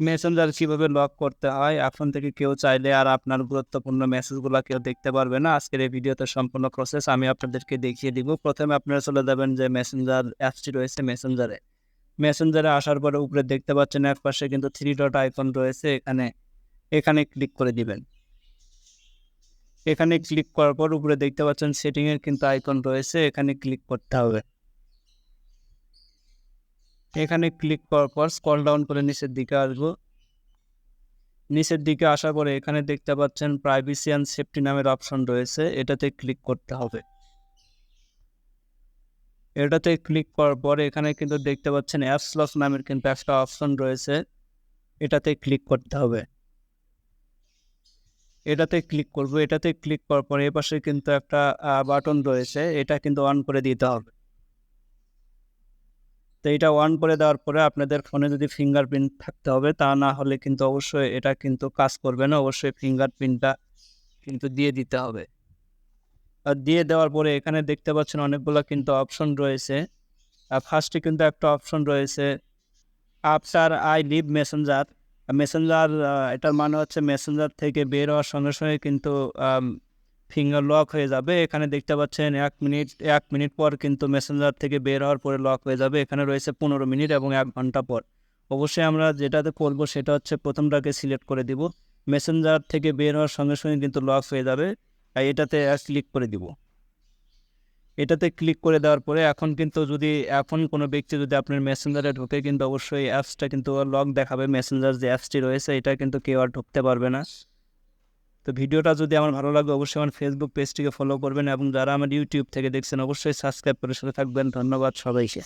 Messenger কিভাবে lock করতে হয় এখন থেকে কেউ চাইলে আর আপনার গুরুত্বপূর্ণ মেসেজগুলো কেউ দেখতে পারবে না। আজকের এই ভিডিওতে সম্পূর্ণ প্রসেস আমি আপনাদেরকে দেখিয়ে দিব। প্রথমে আপনারা চলে যাবেন যে মেসেঞ্জার অ্যাপসটি রয়েছে মেসেঞ্জারে আসার পরে উপরে দেখতে পাচ্ছেন এক পাশে কিন্তু 3 ডট আইকন রয়েছে, এখানে ক্লিক করে দিবেন। এখানে ক্লিক করার পর উপরে দেখতে পাচ্ছেন সেটিংয়ের কিন্তু আইকন রয়েছে, এখানে ক্লিক করতে হবে। এখানে ক্লিক করার পর স্ক্রল ডাউন করে নিচের দিকে আসবো। নিচের দিকে আসার পরে এখানে দেখতে পাচ্ছেন প্রাইভেসি অ্যান্ড সেফটি নামের অপশন রয়েছে, এটাতে ক্লিক করতে হবে। এটাতে ক্লিক করার পরে এখানে কিন্তু দেখতে পাচ্ছেন অ্যাপস লক নামের কিন্তু একটা অপশন রয়েছে, এটাতে ক্লিক করতে হবে। এটাতে ক্লিক করব। এটাতে ক্লিক করার পরে এপাশে কিন্তু একটা বাটন রয়েছে, এটা কিন্তু অন করে দিতে হবে। তো এটা অন করে দেওয়ার পরে আপনাদের ফোনে যদি ফিঙ্গারপ্রিন্ট থাকতে হবে, তা না হলে কিন্তু অবশ্যই এটা কিন্তু কাজ করবে না, অবশ্যই ফিঙ্গারপ্রিন্টটা কিন্তু দিয়ে দিতে হবে। আর দিয়ে দেওয়ার পরে এখানে দেখতে পাচ্ছেন অনেকগুলো কিন্তু অপশন রয়েছে। ফার্স্টে কিন্তু একটা অপশন রয়েছে আফটার আই লিভ মেসেঞ্জার, এটার মানে হচ্ছে মেসেঞ্জার থেকে বের হওয়ার সঙ্গে সঙ্গে কিন্তু ফিঙ্গার লক হয়ে যাবে। এখানে দেখতে পাচ্ছেন 1 মিনিট পর কিন্তু মেসেঞ্জার থেকে বের হওয়ার পরে লক হয়ে যাবে। এখানে রয়েছে 15 মিনিট এবং 1 ঘন্টা পর। অবশ্যই আমরা যেটাতে করব সেটা হচ্ছে প্রথমটাকে সিলেক্ট করে দিব। মেসেঞ্জার থেকে বের হওয়ার সঙ্গে সঙ্গে কিন্তু লক হয়ে যাবে, তাই এটাতে ক্লিক করে দিব। এটাতে ক্লিক করে দেওয়ার পরে এখন কোনো ব্যক্তি যদি আপনার মেসেঞ্জারে ঢোকে কিন্তু অবশ্যই অ্যাপসটা কিন্তু লক দেখাবে। মেসেঞ্জার যে অ্যাপসটি রয়েছে এটা কিন্তু কেউ আর ঢুকতে পারবে না। তো ভিডিওটা যদি আমার ভালো লাগে অবশ্যই আমার ফেসবুক পেজটিকে ফলো করবেন এবং যারা আমার ইউটিউব থেকে দেখছেন অবশ্যই সাবস্ক্রাইব করে সাথে থাকবেন। ধন্যবাদ সবাইকে।